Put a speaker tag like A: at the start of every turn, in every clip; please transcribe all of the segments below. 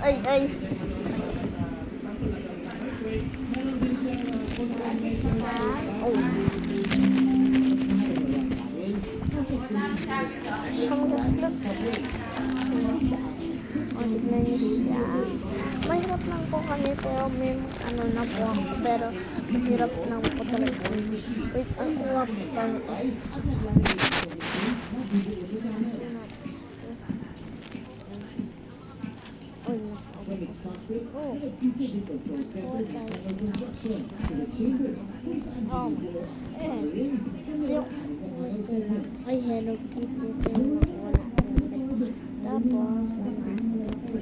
A: Ay, ay. Oh. O, tignan niyo siya. Mahirap lang po kami pero may ano na po ako. Pero mahirap lang po talaga. Wait, ang kuha po tayo. Ay, Hello Kitty. Tapos,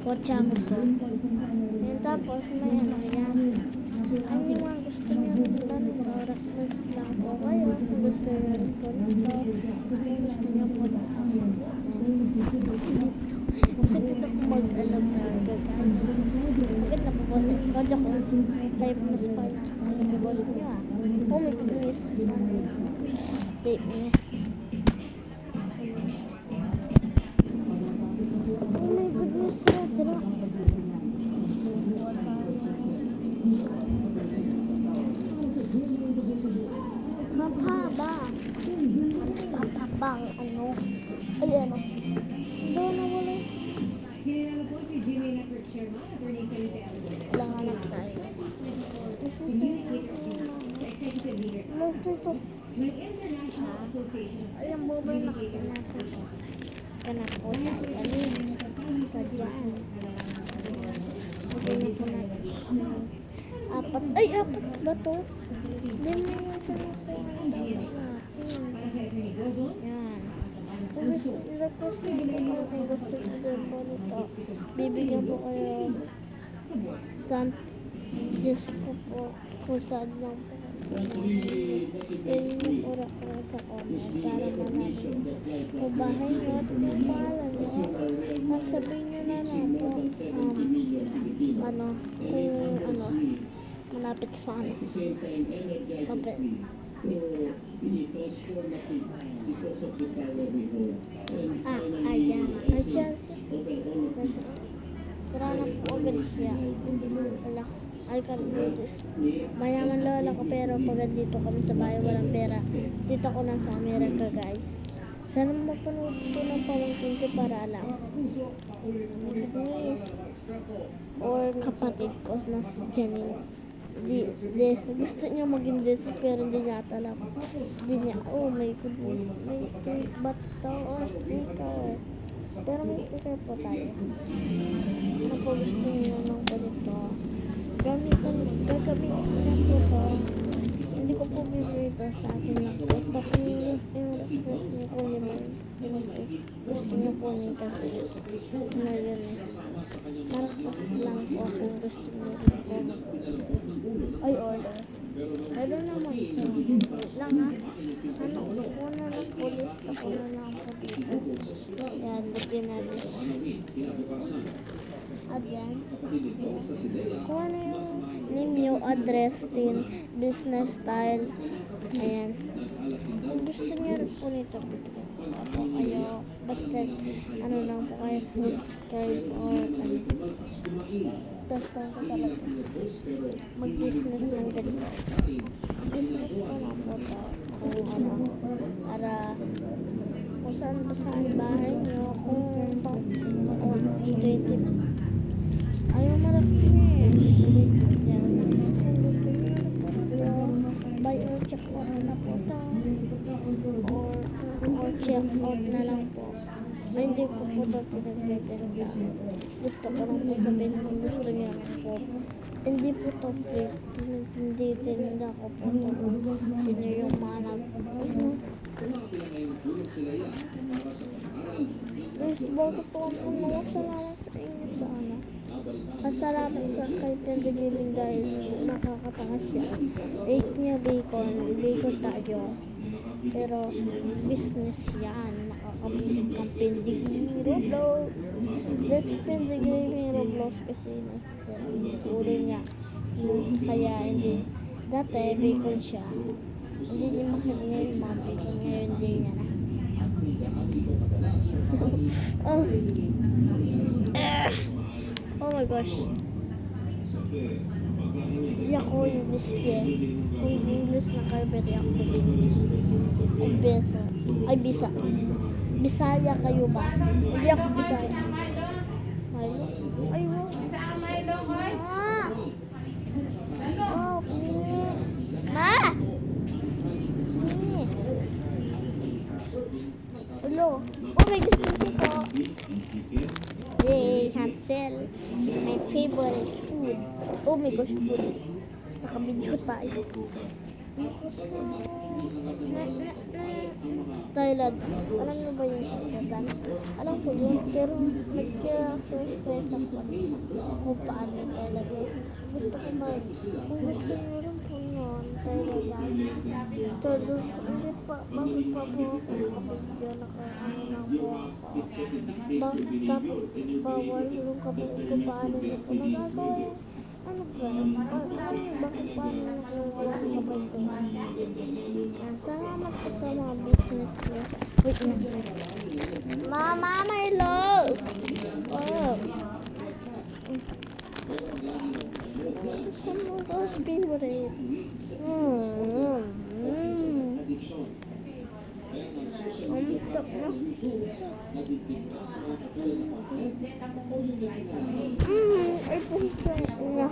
A: kotse ako to. And tapos, may ano yan. Ano yung mga gusto niyo nito? Request lang po kayo. Kung gusto niyo po nito. Kung gusto niyo po nito. Kasi dito ko mag-alam na gagawin. Maganda po boss. Kaya ko, live mas pa yung boss niyo ah. Oh my goodness. Tape niya. Mapaba. Mapabang ano. Ay ano. Doon na wala. Langanap tayo. Alam mo ba na kanap po sa kanin. Sa dyan. Okay na po natin. Apat. Ay, apat ba to? Hindi mo yung kanap po. Yan. Kung gusto nyo po kung gusto nyo po nito, bibigyan po kayo saan Diyos ko po kung saan lang po. Yan yung pura ko sa comment para malaman kung bahay nyo at kung pangalan nyo. Sabihin nyo na lang po malapit sa ano. Okay. Ayan. Ayan. Sira na po agad siya. Wala. I can't do this. Mayaman lola ko pero pag dito kami sa bahay walang pera. Dito ko lang sa Amerika guys. Sana mapanood ko ng pamangkin ko para alam. Or kapatid ko na si Janine. Gusto niya maging this pero hindi niya alam. Hindi niya, oh my goodness, may tape ba ito or sticker? Pero may sticker po tayo. Ano po gusto niyo ng ganito? Gagamitin niya po ito. Hindi ko po bibili ito sa akin lang po. Baka yung request niyo po naman. Gusto niyo po nito. Na yun eh. Marapos lang po kung gusto niyo po. Ay, order. Pero naman ito. Wait lang ha. Ano, una lang po list ako na lang po dito. Yan, lagyan natin. At yan. Kuha na yung name nyo, address din, business style. Ayan. Kung gusto niyo rin po nito, po kayo, basta ano lang po kayo, subscribe or ano. Tapos kung ko talaga mag-business ng ganito. Business ko lang po ito. Kung ano, para kung saan bahay nyo, kung creative. Ayaw marami eh. Buy or check out na po ito. Or check out na lang po. Ay, hindi ko po ito pinag-retenda. Gusto ko lang po sabihin kung gusto niya po. Hindi po ito free. Hindi tinda ko po ito. Sino yung mga nag-ano. Guys, bago po ako salamat sa inyo sa ano. Salamat sa kay Tender Gaming guys. Nakakatanga siya. 8 niya bacon tayo. Pero business yan. Makakabisip ng Pending Roblox. Let's Pending Gaming Roblox kasi ulo niya. Kaya hindi. Dati bacon siya. Hindi niya makinig yung mga bacon. Ngayon hindi niya na. Oh my gosh. Hindi ako English eh. Kung English na kayo, pwede ako mag-English. Ay, Bisa. Ay, Bisa. Bisaya kayo ba? Hindi ako Bisaya. Milo? Ay, wow. Ah! Wow, Ma! Hello. Oh my gosh, thank you po. Yay, Hansel. My favorite food. Oh my gosh, food. Nakabidyo tayo. Thailand. Alam mo ba yung Thailand? Alam ko yun, pero nagkaya-surprise ako kung paano Thailand. Gusto ko man. Kung gusto nyo rin po yun, Thailand. Todo, hindi pa, bakit pa po ako nakabidyo, nakaano lang po ako. Bakit tapos bawal yung kapag kung paano nyo po nagagawin. Ano ba? Bakit paano nagagawa ng kapag ko? Salamat po sa mga business niyo. Wait na. Mama, my love! Oh. Some of those favorite. Stop na. Ay, punta na.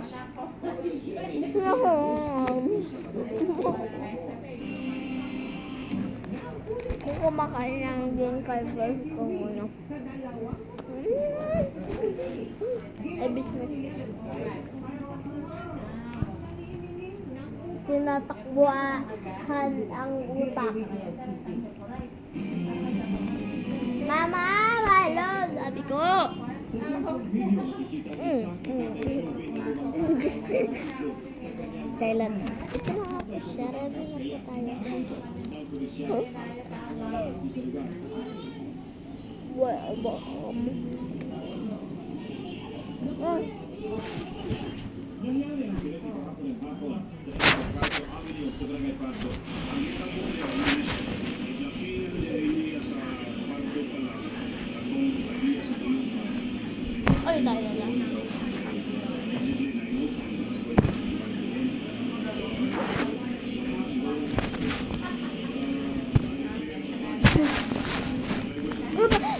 A: Kung kumakain lang din kay first ko muna. Ay, business. Tinatakbuhan ang utak. Mama, my love, sabi ko. Thailand. Ito na nga po siya. Ready na po tayo.
B: Nangyari ang sila kahapon ng hapon sa Paso Avenue sa Barangay Paso. Ang isang buhay ang naglapir ni Elias sa Paso pa lang at kung Elias sa Tuyupan.
A: Ay, tayo na lang.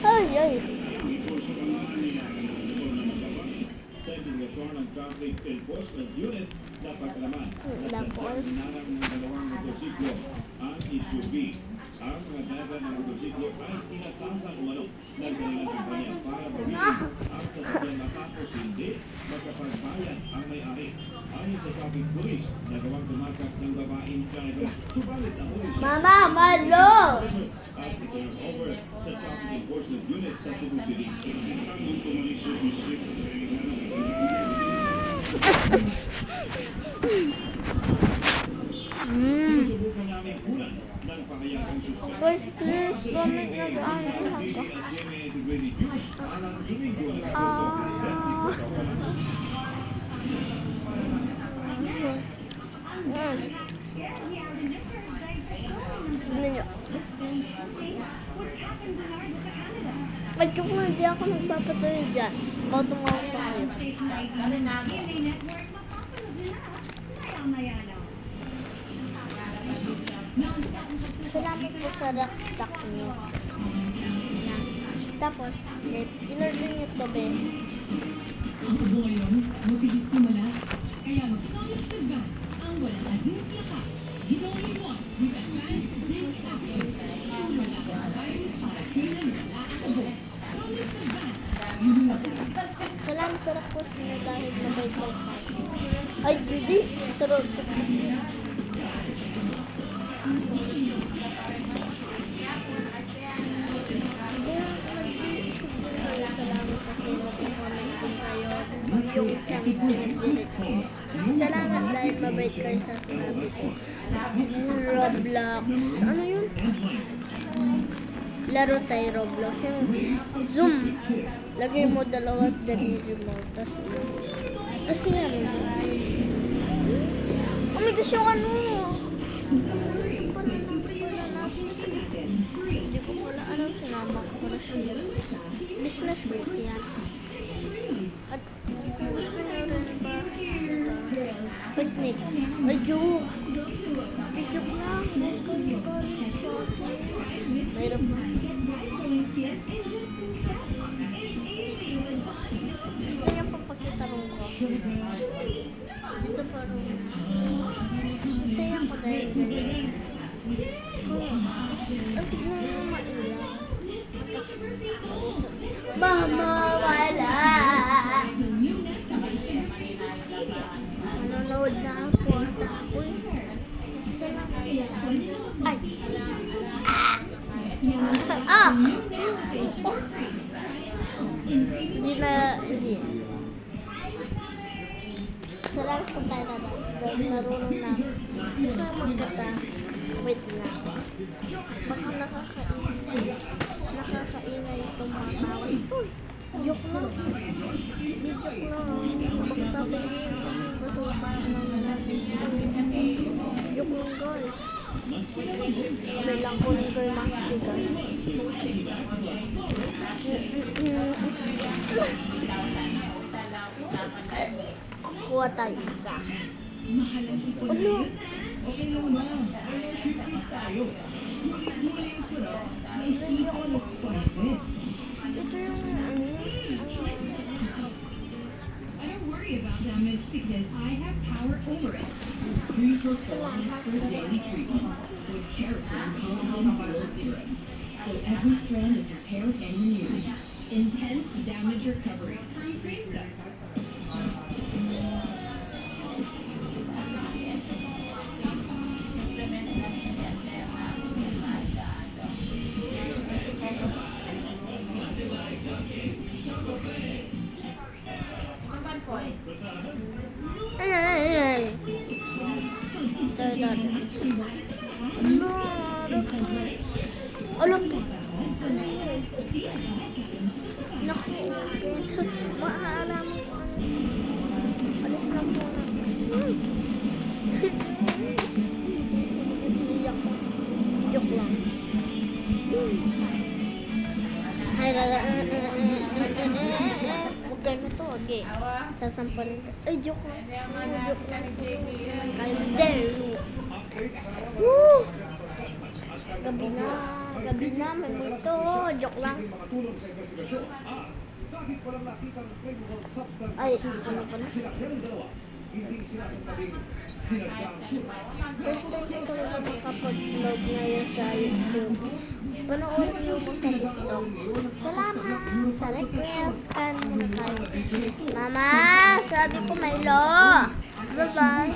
A: Ay, ay.
B: Sa investigasyon ng Traffic Enforcement Unit sa pagkalaman
A: Ilang
B: sa
A: calls?
B: sandalan ng dalawang motorsiklo ang SUV. Ang mga driver ng motorsiklo ay tinatasan umano ng kanilang kumpanya para bawiin ang sasakyan matapos hindi magkapagbayad ang may-ari. Ayon sa traffic police, nagawang tumatak ng babaeng driver. Subalit ang police
A: Mama, my love.
B: at i-turn over sa Traffic Enforcement Unit sa Cebu City. Sinusubukan namin kunan ng pangayakang suspect.
A: Guys, please comment na doon ako. Tignan nyo. Ay, kung hindi ako nagpapatuloy dyan, baka tumawag pa kayo. Salamat po sa rockstock nyo. Tapos, in-order nyo ito, be.
C: Ang ubo ngayon, matigas kumala. Kaya mag-Sonic Advance ang walang asin lakas. Ginoin mo with advanced zinc capsules. Ang wala ka sa virus para kailan wala ang ubo. Sonic Advance.
A: Salamat sa rockstock nyo dahil mabait kayo sa akin. Ay, hindi. Sarap. Salamat dahil mabait kayo sa sinabi ko. Roblox. Ano yun? Laro tayo Roblox. Yung Zoom. Lagay mo dalawa at daliri mo. Tapos yan. Oh my gosh, yung ano? Hindi ko pala alam sinama ko na siya. Business ko siya. At Ay, joke. Ay, joke lang. Mayroon pa. Gusto niya papakita mo ko. Dito pa rin. Saya ko dahil ang tignan mo mailang. Mama, wala. Nanonood na ako at ako'y ay. Ah! Hindi na, hindi. Sarang ko tayo na daw. Dahil marunong na. Gusto magkata. Wait lang. Baka nakakaingay itong mga tao. Ito. Joke lang. Joke lang. Baka tatingin. Kasupa naman natin. Joke lang guys. Kailang kunin ko yung mga speaker. Kuha tayo isa.
C: Mahalan ko po
A: Ano?
C: Okay lang ba? Shipments tayo. Mula yung sarap, may secret spices.
A: Ito yung
C: I don't worry about damage because I have power over it. 3 for for daily treatment with keratin collagen oil serum. So every strand is repaired and renewed. Intense damage recovery from Creamsa.
A: ayan. Ito. No. Alam po. Naku. Maalam ko. Alis lang po na. Iyak ko. Joke lang. Ay, huwag kayo na to, okay. Sasampalin ka. Ay, joke lang. Joke lang. I'm there. Woo! Gabi na, may multo. Joke lang. Ay, ano pala? First time ko talaga makapag-vlog ngayon sa YouTube. Panoorin niyo ko sa TikTok. Salamat sa request. Kan muna tayo. Mama, sabi ko may law. Bye-bye.